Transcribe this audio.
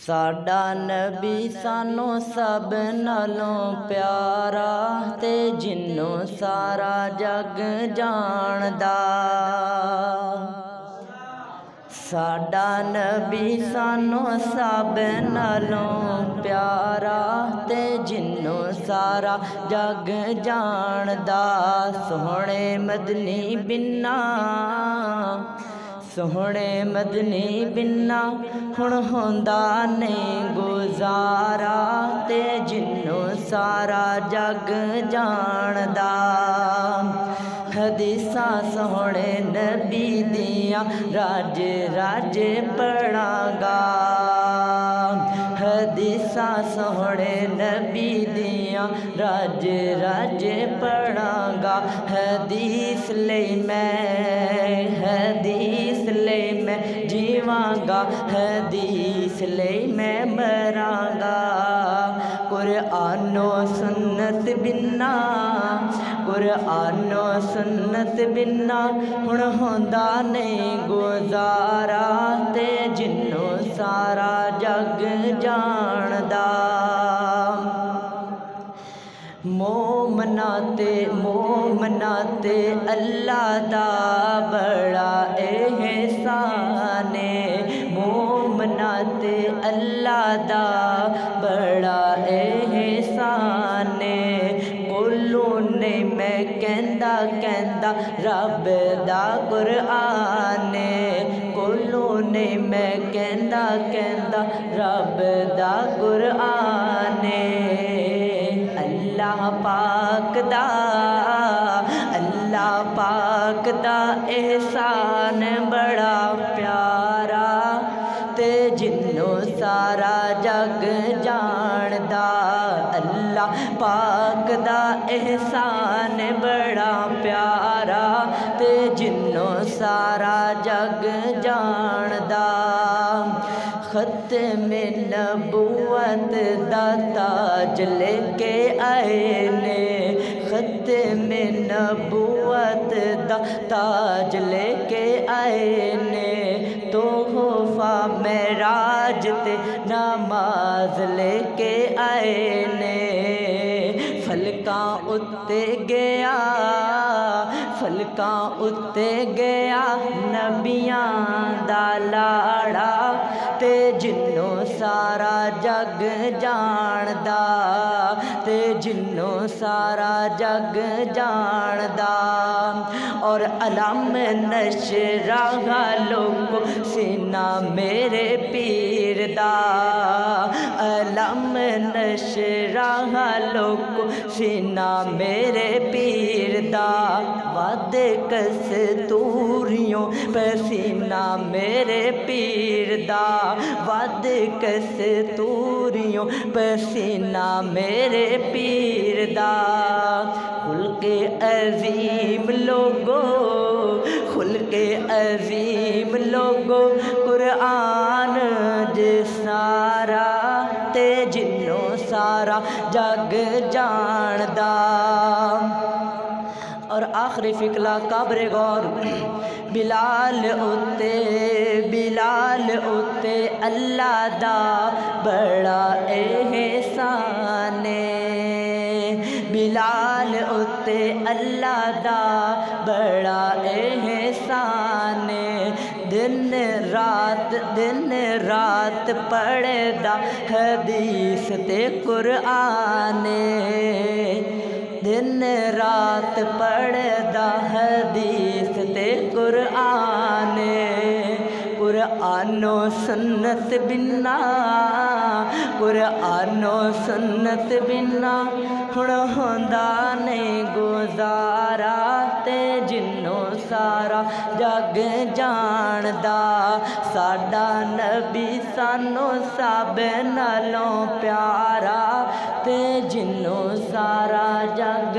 साडा नबी सानू सब नालों प्यारा ते जिन्नों सारा जग जानदा। साडा नबी सानू सब नालों प्यारा ते जिन्नों सारा जग जानदा। सोहणे मदनी बिन्ना सोहणे मदनी बिन्ना हुण होंदा नहीं गुजारा ते जिन्नों सारा जग जानदा। हदीसां सोहणे नबी दियां राज राज पढ़ांगा। हदीसां सोहणे नबी दियां राज राज पढ़ांगा। हदीस ले मैं जीवांगा हदीस ले मैं मरांगा। कुरआनो सुन्नत बिन्ना कुरआनो सुन्नत बिन्ना हुण होंदा नहीं गुजारा ते जिन्नों सारा जग जानदा। मोमना ते अल्लाह दा बड़ा एहसान है। मोमना ते अल्लाह दा बड़ा एहसान है। कोलों ने मैं कहंदा कहंदा रब दा कुरआन है। कोलों ने मैं कहंदा कहंदा रब दा कुरआन है। अल्लाह पाक दा एहसान बड़ा प्यारा ते जिन्नों सारा जग जानदा। अल्लाह पाक दा एहसान बड़ा प्यारा ते जिन्नों सारा जग जानदा। ख़त्म नबूवत दा ताज लेके आए ने। ख़त्म नबूवत दा ताज लेके आए ने। तोहफा मेराज ते नमाज लेके आए ने। फलकां उत्ते गया नबियां दा लाड़ा ते जिन्नों सारा जग जानदा ते जिन्नों सारा जग जानदा। और अलम नशरा लोगो सीना मेरे पीर दा। अलम नशरा लोगो सीना मेरे पीर दा। वद कस्तूरियों पसीना मेरे पीर दा। वद कस्तूरियों पसीना मेरे पीर दा। खुलके अजीम लोगो कुरआन जिसारा ते जिन्नों सारा जग जानदा। और आखिरी फिकला काबरे गौर बिलाल उत्ते अल्लाह दा बड़ा एहसान है। बिलाल उत्ते अल्लाह दा बड़ा एहसान है। दिन रात पढ़दा हदीस ते कुरआन। दिन रात पढ़दा हदीस ते कुरआन। कुरआनो सुन्नत बिन्ना हुण होंदा नहीं गुजारा ते जिन्नों सारा जग जानदा। साडा नबी सानू सब नालों प्यारा ते जिन्नों सारा जग